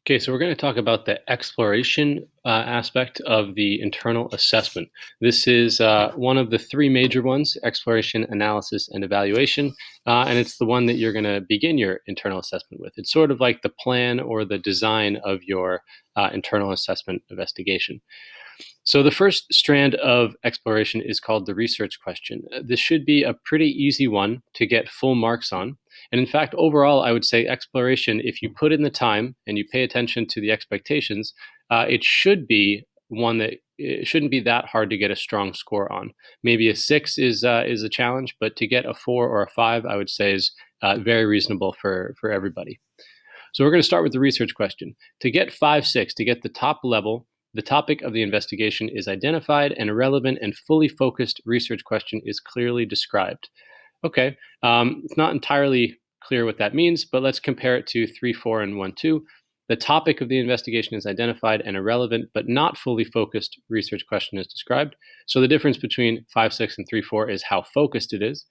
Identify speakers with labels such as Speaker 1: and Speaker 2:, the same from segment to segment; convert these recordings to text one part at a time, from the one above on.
Speaker 1: Okay, so we're going to talk about the exploration aspect of the internal assessment. This is one of the three major ones: exploration, analysis, and evaluation. And it's the one that you're going to begin your internal assessment with. It's sort of like the plan or the design of your internal assessment investigation. So the first strand of exploration is called the research question. This should be a pretty easy one to get full marks on. And in fact, overall, I would say exploration, if you put in the time and you pay attention to the expectations, it should be one that it shouldn't be that hard to get a strong score on. Maybe a 6 is a challenge, but to get a 4 or a 5, I would say is very reasonable for everybody. So we're going to start with the research question. To get 5-6, to get the top level, the topic of the investigation is identified and a relevant and fully focused research question is clearly described. Okay, it's not entirely clear what that means, but let's compare it to 3-4 and 1-2. The topic of the investigation is identified and a relevant but not fully focused research question is described. So the difference between 5-6 and 3-4 is how focused it is.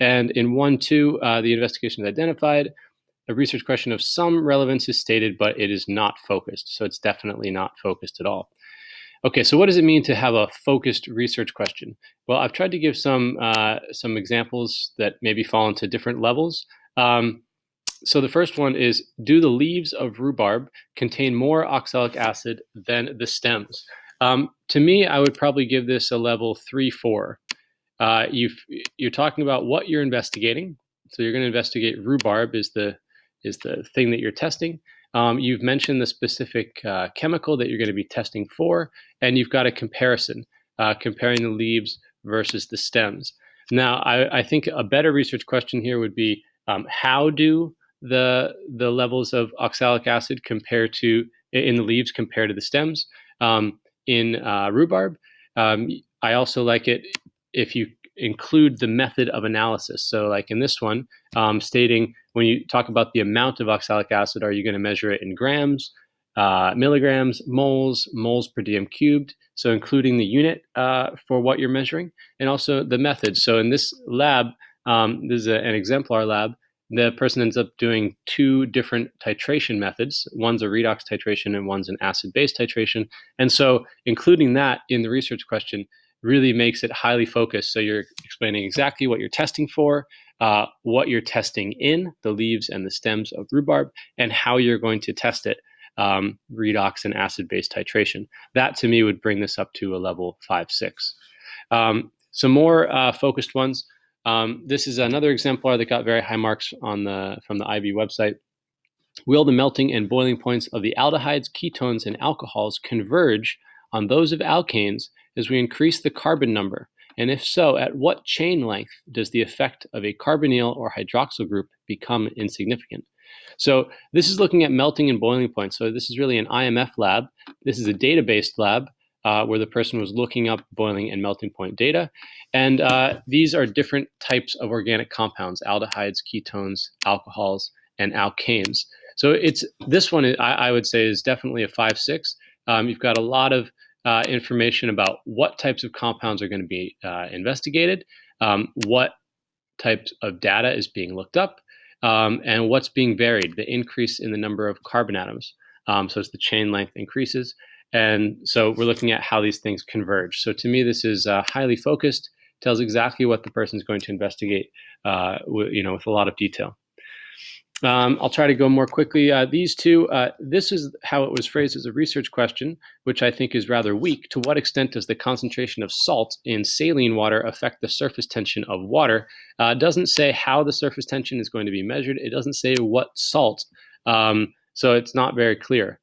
Speaker 1: And in 1-2, the investigation is identified. A research question of some relevance is stated, but it is not focused. So it's definitely not focused at all. Okay, so what does it mean to have a focused research question? Well, I've tried to give some examples that maybe fall into different levels. So the first one is, do the leaves of rhubarb contain more oxalic acid than the stems? To me, I would probably give this a level 3-4. You're talking about what you're investigating. So you're going to investigate rhubarb is the thing that you're testing. You've mentioned the specific chemical that you're going to be testing for, and you've got a comparison, comparing the leaves versus the stems. Now, I think a better research question here would be, how do the levels of oxalic acid compare to in the leaves compared to the stems in rhubarb? I also like it if you include the method of analysis. So like in this one, stating when you talk about the amount of oxalic acid, are you going to measure it in grams, milligrams, moles per dm cubed? So including the unit for what you're measuring, and also the method. So in this lab, this is an exemplar lab, the person ends up doing two different titration methods. One's a redox titration and one's an acid-base titration. And so including that in the research question really makes it highly focused. So you're explaining exactly what you're testing for, what you're testing in the leaves and the stems of rhubarb, and how you're going to test it, redox and acid-base titration. That to me would bring this up to a level 5-6. Some more focused ones. This is another exemplar that got very high marks from the IB website. Will the melting and boiling points of the aldehydes, ketones, and alcohols converge on those of alkanes as we increase the carbon number? And if so, at what chain length does the effect of a carbonyl or hydroxyl group become insignificant? So this is looking at melting and boiling points. So this is really an IMF lab. This is a data-based lab where the person was looking up boiling and melting point data. And these are different types of organic compounds: aldehydes, ketones, alcohols, and alkanes. So this one, I would say, is definitely a 5-6. You've got a lot of information about what types of compounds are going to be investigated, what types of data is being looked up, and what's being varied, the increase in the number of carbon atoms. So as the chain length increases. And so we're looking at how these things converge. So to me, this is highly focused, tells exactly what the person is going to investigate with a lot of detail. I'll try to go more quickly. These two, this is how it was phrased as a research question, which I think is rather weak. To what extent does the concentration of salt in saline water affect the surface tension of water? It doesn't say how the surface tension is going to be measured. It doesn't say what salt. So it's not very clear.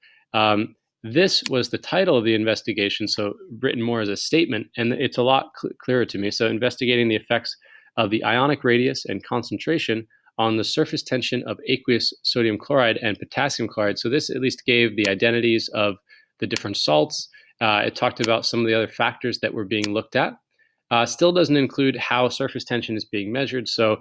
Speaker 1: This was the title of the investigation, so written more as a statement, and it's a lot clearer to me. So investigating the effects of the ionic radius and concentration on the surface tension of aqueous sodium chloride and potassium chloride. So this at least gave the identities of the different salts. It talked about some of the other factors that were being looked at. Still doesn't include how surface tension is being measured, so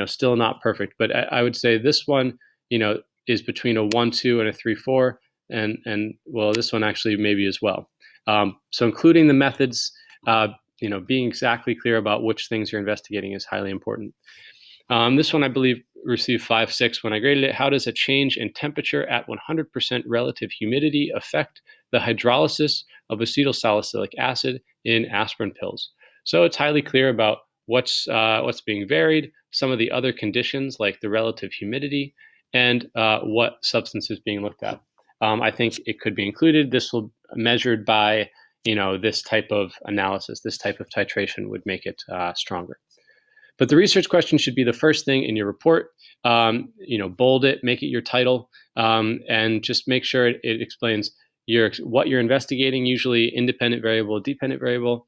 Speaker 1: still not perfect. But I would say this one, is between a 1-2 and a 3-4. And well, this one actually maybe as well. So including the methods, being exactly clear about which things you're investigating is highly important. This one, I believe, received 5.6 when I graded it. How does a change in temperature at 100% relative humidity affect the hydrolysis of acetylsalicylic acid in aspirin pills? So it's highly clear about what's being varied, some of the other conditions like the relative humidity, and what substance is being looked at. I think it could be included. This will measured by this type of analysis, this type of titration would make it stronger. But the research question should be the first thing in your report. Bold it, make it your title, and just make sure it explains what you're investigating, usually independent variable, dependent variable.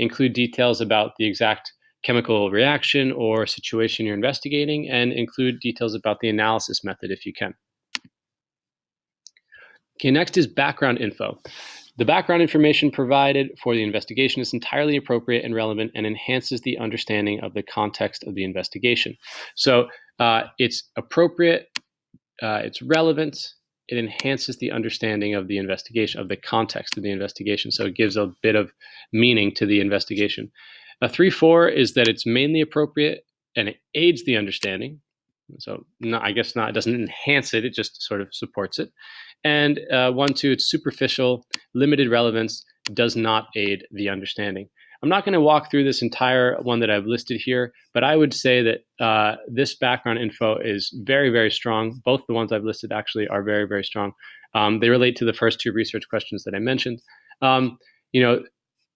Speaker 1: Include details about the exact chemical reaction or situation you're investigating, and include details about the analysis method if you can. Okay, next is background info. The background information provided for the investigation is entirely appropriate and relevant and enhances the understanding of the context of the investigation. So it's appropriate, it's relevant, it enhances the understanding of the investigation, of the context of the investigation. So it gives a bit of meaning to the investigation. 3.4 is that it's mainly appropriate and it aids the understanding. So I guess not, it doesn't enhance it, it just sort of supports it. And 1.2, it's superficial, limited relevance, does not aid the understanding. I'm not going to walk through this entire one that I've listed here, but I would say that this background info is very, very strong. Both the ones I've listed actually are very, very strong. They relate to the first two research questions that I mentioned.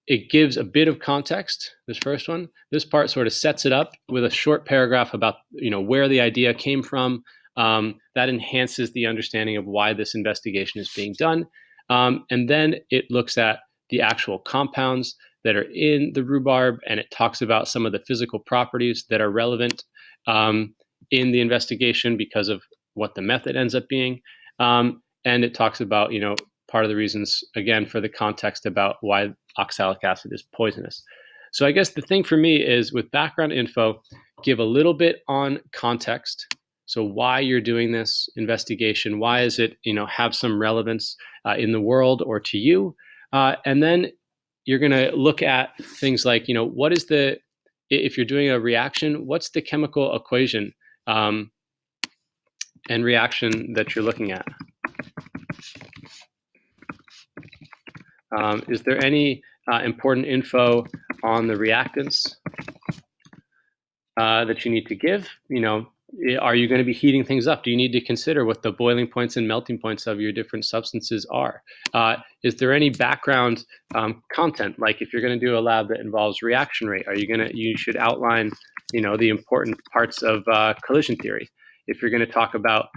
Speaker 1: It gives a bit of context, this first one. This part sort of sets it up with a short paragraph about where the idea came from. That enhances the understanding of why this investigation is being done. And then it looks at the actual compounds that are in the rhubarb, and it talks about some of the physical properties that are relevant in the investigation because of what the method ends up being. And it talks about, part of the reasons, again, for the context about why oxalic acid is poisonous. So I guess the thing for me is with background info, give a little bit on context. So why you're doing this investigation, why is it, have some relevance in the world or to you? And then you're going to look at things like, what is if you're doing a reaction, what's the chemical equation and reaction that you're looking at? Is there any important info on the reactants that you need to give? Are you going to be heating things up? Do you need to consider what the boiling points and melting points of your different substances are? Is there any background content? Like if you're going to do a lab that involves reaction rate, you should outline, the important parts of collision theory. If you're going to talk about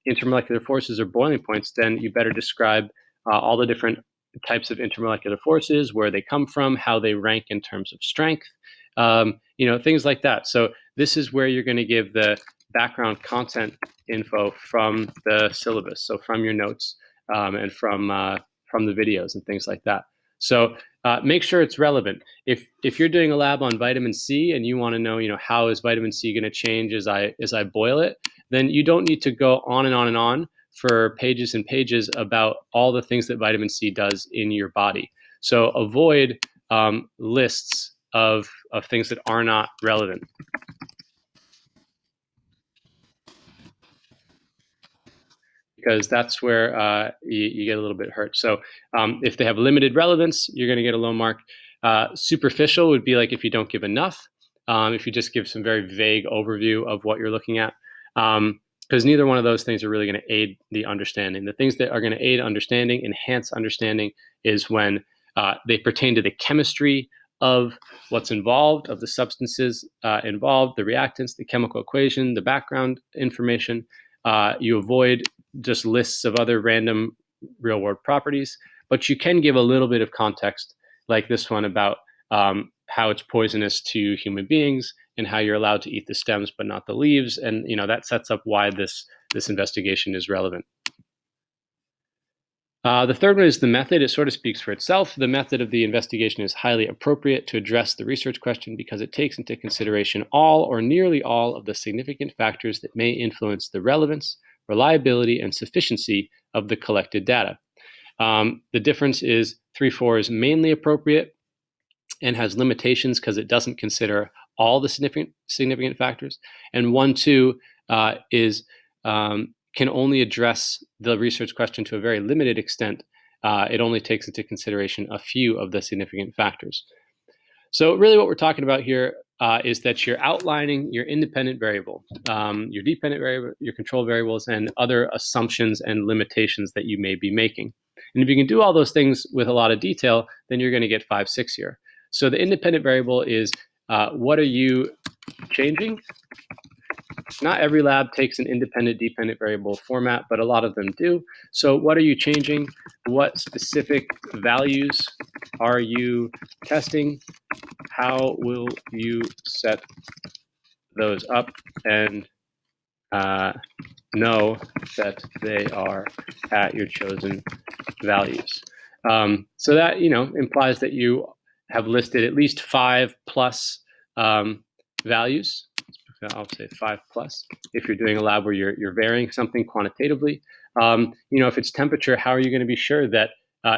Speaker 1: intermolecular forces or boiling points, then you better describe all the different types of intermolecular forces, where they come from, how they rank in terms of strength, things like that. So this is where you're going to give the background content info from the syllabus, so from your notes and from the videos and things like that. So make sure it's relevant. If you're doing a lab on vitamin C and you want to know, how is vitamin C going to change as I boil it, then you don't need to go on and on and on for pages and pages about all the things that vitamin C does in your body. So avoid lists of things that are not relevant. Because that's where you get a little bit hurt. So if they have limited relevance, you're going to get a low mark. Superficial would be like if you don't give enough, if you just give some very vague overview of what you're looking at. Because neither one of those things are really going to aid the understanding. The things that are going to aid understanding, enhance understanding, is when they pertain to the chemistry of what's involved, of the substances involved, the reactants, the chemical equation, the background information. You avoid just lists of other random real-world properties, but you can give a little bit of context, like this one about how it's poisonous to human beings and how you're allowed to eat the stems but not the leaves, and that sets up why this investigation is relevant. The third one is the method. It sort of speaks for itself. The method of the investigation is highly appropriate to address the research question because it takes into consideration all or nearly all of the significant factors that may influence the relevance, reliability, and sufficiency of the collected data. The difference is 3.4 is mainly appropriate and has limitations because it doesn't consider all the significant factors, and 1.2 is can only address the research question to a very limited extent. It only takes into consideration a few of the significant factors. So really what we're talking about here is that you're outlining your independent variable, your dependent variable, your control variables, and other assumptions and limitations that you may be making. And if you can do all those things with a lot of detail, then you're going to get 5.6 here. So the independent variable is what are you changing? Not every lab takes an independent dependent variable format, but a lot of them do. So what are you changing? What specific values are you testing? How will you set those up and know that they are at your chosen values? So that implies that you have listed at least 5+ values. I'll say 5+ if you're doing a lab where you're varying something quantitatively. If it's temperature, how are you going to be sure that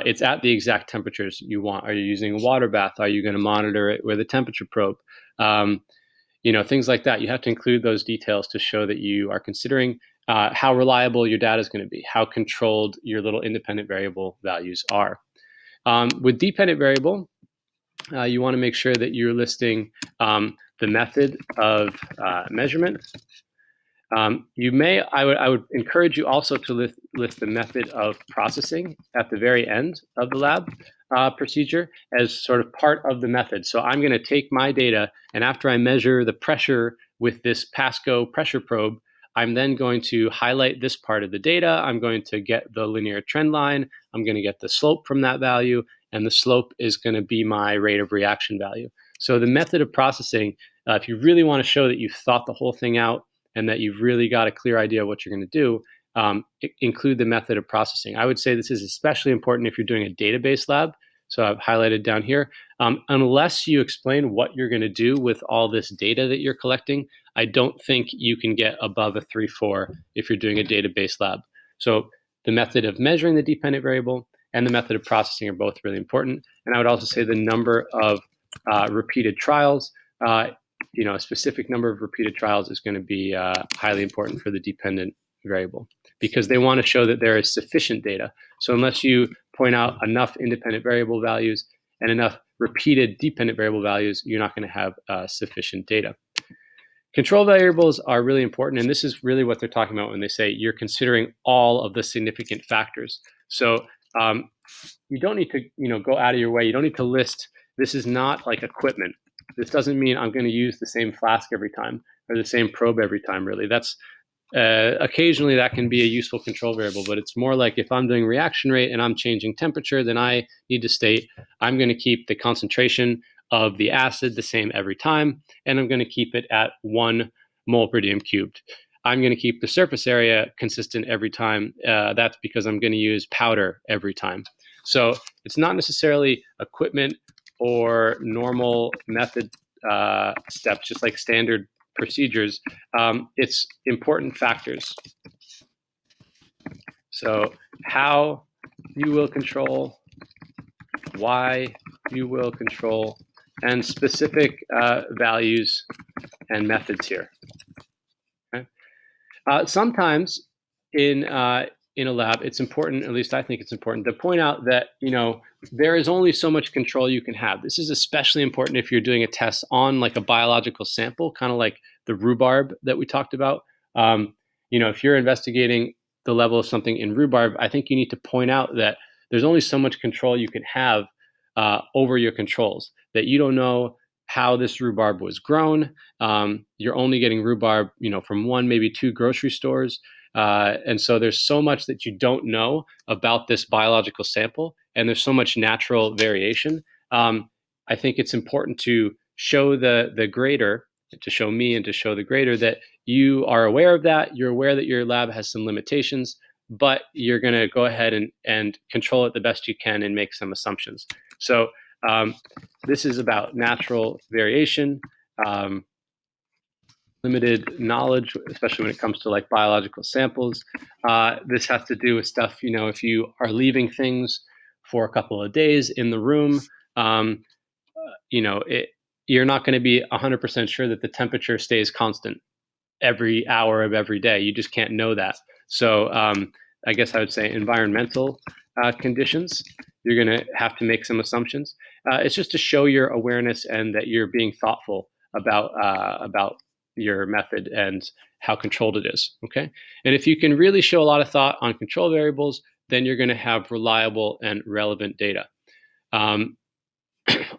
Speaker 1: it's at the exact temperatures you want? Are you using a water bath? Are you going to monitor it with a temperature probe? Things like that. You have to include those details to show that you are considering how reliable your data is going to be, how controlled your little independent variable values are. With dependent variable, you want to make sure that you're listing the method of measurement. I would encourage you also to list the method of processing at the very end of the lab procedure as sort of part of the method. So I'm going to take my data, and after I measure the pressure with this Pasco pressure probe, I'm then going to highlight this part of the data. I'm going to get the linear trend line. I'm going to get the slope from that value, and the slope is going to be my rate of reaction value. So the method of processing, if you really want to show that you've thought the whole thing out and that you've really got a clear idea of what you're going to do, include the method of processing. I would say this is especially important if you're doing a database lab. So I've highlighted down here. Unless you explain what you're going to do with all this data that you're collecting, I don't think you can get above a 3.4 if you're doing a database lab. So the method of measuring the dependent variable and the method of processing are both really important. And I would also say the number of repeated trials, a specific number of repeated trials is going to be highly important for the dependent variable because they want to show that there is sufficient data. So unless you point out enough independent variable values and enough repeated dependent variable values, you're not going to have sufficient data. Control variables are really important, and this is really what they're talking about when they say you're considering all of the significant factors. So you don't need to go out of your way. You don't need to list, this is not like equipment. This doesn't mean I'm going to use the same flask every time or the same probe every time, really. That's occasionally that can be a useful control variable, but it's more like if I'm doing reaction rate and I'm changing temperature, then I need to state I'm going to keep the concentration of the acid the same every time, and I'm going to keep it at 1 mole per dm cubed. I'm going to keep the surface area consistent every time. That's because I'm going to use powder every time. So it's not necessarily equipment or normal method steps, just like standard procedures. It's important factors. So how you will control, why you will control, and specific values and methods here. Okay? Sometimes in a lab, it's important, at least I think it's important, to point out that there is only so much control you can have. This is especially important if you're doing a test on like a biological sample, kind of like the rhubarb that we talked about. If you're investigating the level of something in rhubarb, I think you need to point out that there's only so much control you can have over your controls, that you don't know how this rhubarb was grown. You're only getting rhubarb, from 1, maybe 2 grocery stores. And so there's so much that you don't know about this biological sample, and there's so much natural variation. I think it's important to show the grader, to show me and to show the grader that you are aware of that. You're aware that your lab has some limitations, but you're going to go ahead and control it the best you can and make some assumptions. So this is about natural variation, limited knowledge, especially when it comes to like biological samples. This has to do with stuff, if you are leaving things for a couple of days in the room, you're not going to be 100% sure that the temperature stays constant every hour of every day. You just can't know that. So I guess I would say environmental conditions, you're going to have to make some assumptions. It's just to show your awareness and that you're being thoughtful about your method and how controlled it is. Okay, and if you can really show a lot of thought on control variables, then you're going to have reliable and relevant data.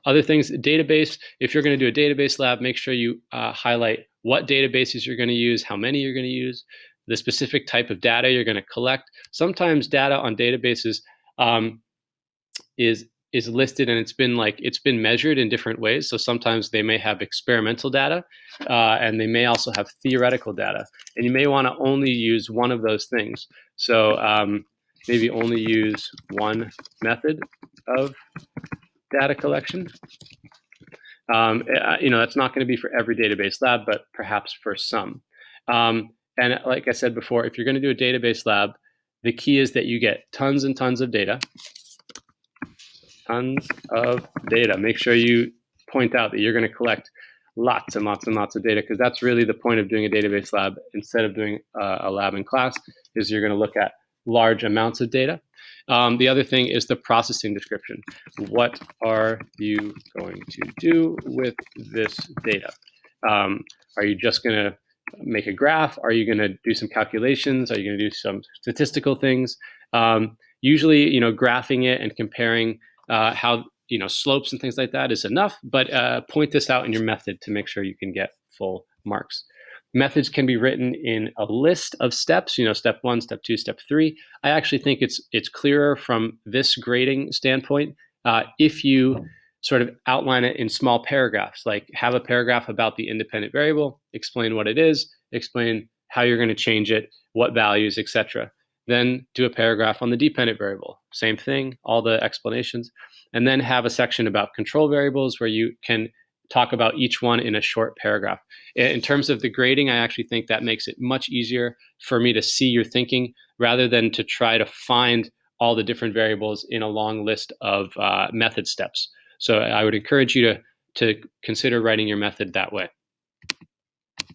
Speaker 1: Other things, database, if you're going to do a database lab, make sure you highlight what databases you're going to use, how many you're going to use, the specific type of data you're going to collect. Sometimes data on databases is listed and it's been measured in different ways. So sometimes they may have experimental data and they may also have theoretical data. And you may want to only use one of those things. So maybe only use one method of data collection. That's not going to be for every database lab, but perhaps for some. And like I said before, if you're going to do a database lab, the key is that you get tons and tons of data. Tons of data. Make sure you point out that you're going to collect lots and lots and lots of data, because that's really the point of doing a database lab instead of doing a lab in class, is you're going to look at large amounts of data. The other thing is the processing description. What are you going to do with this data? Are you just going to make a graph? Are you going to do some calculations? Are you going to do some statistical things? Usually, graphing it and comparing how slopes and things like that is enough, but point this out in your method to make sure you can get full marks. Methods can be written in a list of steps, step 1, step 2, step 3. I actually think it's clearer from this grading standpoint if you sort of outline it in small paragraphs, like have a paragraph about the independent variable, explain what it is, explain how you're going to change it, what values, etc. Then do a paragraph on the dependent variable, same thing, all the explanations, and then have a section about control variables where you can talk about each one in a short paragraph. In terms of the grading, I actually think that makes it much easier for me to see your thinking rather than to try to find all the different variables in a long list of method steps. So I would encourage you to consider writing your method that way.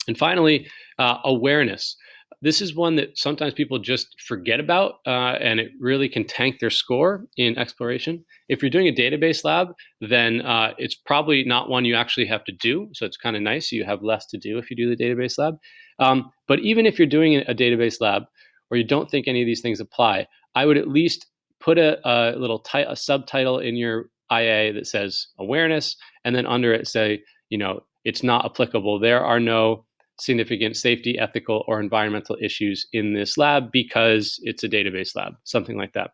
Speaker 1: And finally, awareness. This is one that sometimes people just forget about, and it really can tank their score in exploration. If you're doing a database lab, then it's probably not one you actually have to do. So it's kind of nice. You have less to do if you do the database lab. But even if you're doing a database lab or you don't think any of these things apply, I would at least put a little a subtitle in your IA that says awareness, and then under it say, it's not applicable. There are no significant safety, ethical, or environmental issues in this lab because it's a database lab, something like that.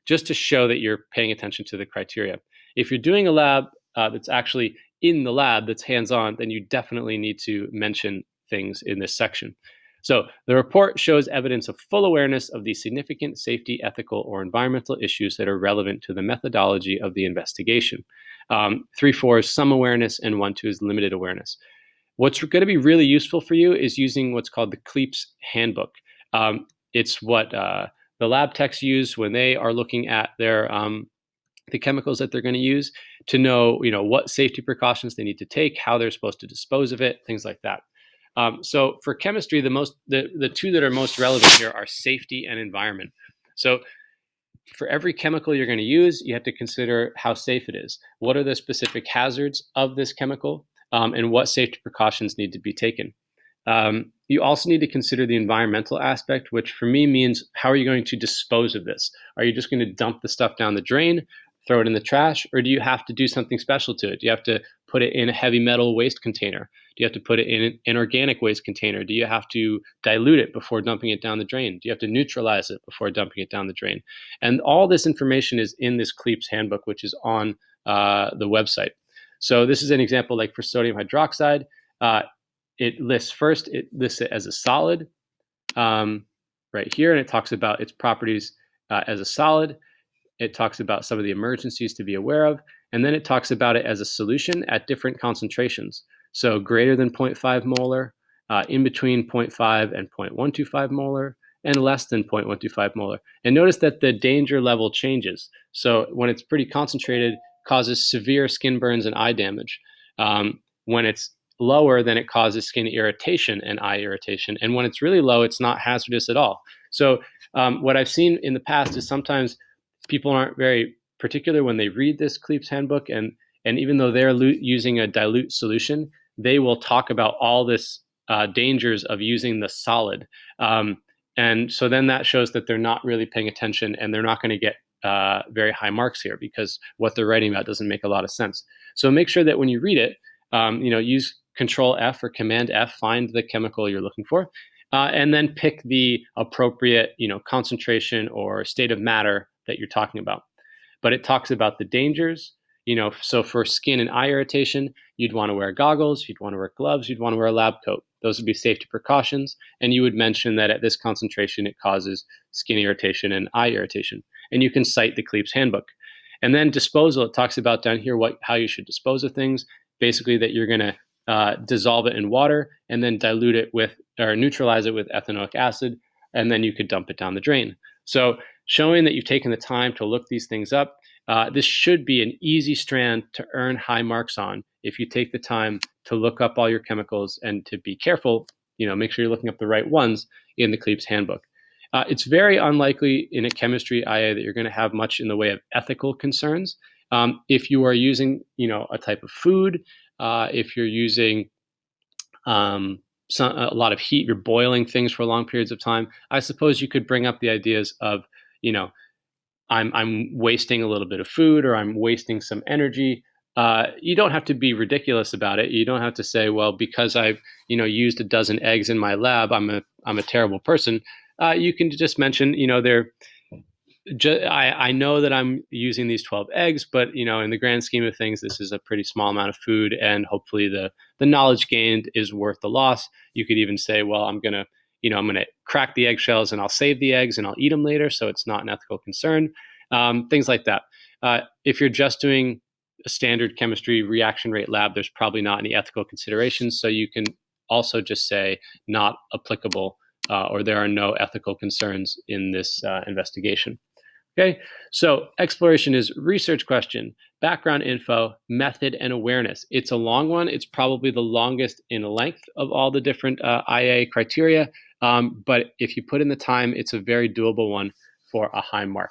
Speaker 1: Just to show that you're paying attention to the criteria. If you're doing a lab that's actually in the lab, that's hands-on, then you definitely need to mention things in this section. So the report shows evidence of full awareness of the significant safety, ethical, or environmental issues that are relevant to the methodology of the investigation. 3.4 is some awareness, and 1.2 is limited awareness. What's going to be really useful for you is using what's called the CLEAPS handbook. It's what the lab techs use when they are looking at their the chemicals that they're going to use to know, what safety precautions they need to take, how they're supposed to dispose of it, things like that. So for chemistry, the two that are most relevant here are safety and environment. So for every chemical you're going to use, you have to consider how safe it is. What are the specific hazards of this chemical? And what safety precautions need to be taken. You also need to consider the environmental aspect, which for me means how are you going to dispose of this? Are you just going to dump the stuff down the drain, throw it in the trash, or do you have to do something special to it? Do you have to put it in a heavy metal waste container? Do you have to put it in an inorganic waste container? Do you have to dilute it before dumping it down the drain? Do you have to neutralize it before dumping it down the drain? And all this information is in this CLEAPS handbook, which is on the website. So this is an example, like for sodium hydroxide. It lists it as a solid right here, and it talks about its properties as a solid. It talks about some of the emergencies to be aware of, and then it talks about it as a solution at different concentrations. So greater than 0.5 molar, in between 0.5 and 0.125 molar, and less than 0.125 molar. And notice that the danger level changes. So when it's pretty concentrated, causes severe skin burns and eye damage. When it's lower, then it causes skin irritation and eye irritation. And when it's really low, it's not hazardous at all. So what I've seen in the past is sometimes people aren't very particular when they read this Kleep's handbook, and even though they're using a dilute solution, they will talk about all this dangers of using the solid. And so then that shows that they're not really paying attention, and they're not going to get very high marks here because what they're writing about doesn't make a lot of sense. So make sure that when you read it, use Control F or Command F, find the chemical you're looking for, and then pick the appropriate, concentration or state of matter that you're talking about. But it talks about the dangers. So for skin and eye irritation, you'd want to wear goggles, you'd want to wear gloves, you'd want to wear a lab coat. Those would be safety precautions. And you would mention that at this concentration, it causes skin irritation and eye irritation. And you can cite the Kleep's handbook. And then disposal, it talks about down here how you should dispose of things. Basically, that you're going to dissolve it in water and then dilute it with, or neutralize it with ethanoic acid, and then you could dump it down the drain. So showing that you've taken the time to look these things up, this should be an easy strand to earn high marks on if you take the time to look up all your chemicals and to be careful, make sure you're looking up the right ones in the Kleep's handbook. It's very unlikely in a chemistry IA that you're going to have much in the way of ethical concerns. If you are using, a type of food, if you're using a lot of heat, you're boiling things for long periods of time, I suppose you could bring up the ideas of, I'm wasting a little bit of food, or I'm wasting some energy. You don't have to be ridiculous about it. You don't have to say, well, because I've used a dozen eggs in my lab, I'm a terrible person. You can just mention, I know that I'm using these 12 eggs, but in the grand scheme of things, this is a pretty small amount of food, and hopefully the knowledge gained is worth the loss. You could even say, well, I'm gonna crack the eggshells and I'll save the eggs and I'll eat them later, so it's not an ethical concern. Things like that. If you're just doing a standard chemistry reaction rate lab, there's probably not any ethical considerations. So you can also just say not applicable, or there are no ethical concerns in this investigation. Okay, so exploration is research question, background info, method, and awareness. It's a long one. It's probably the longest in length of all the different IA criteria. But if you put in the time, it's a very doable one for a high mark.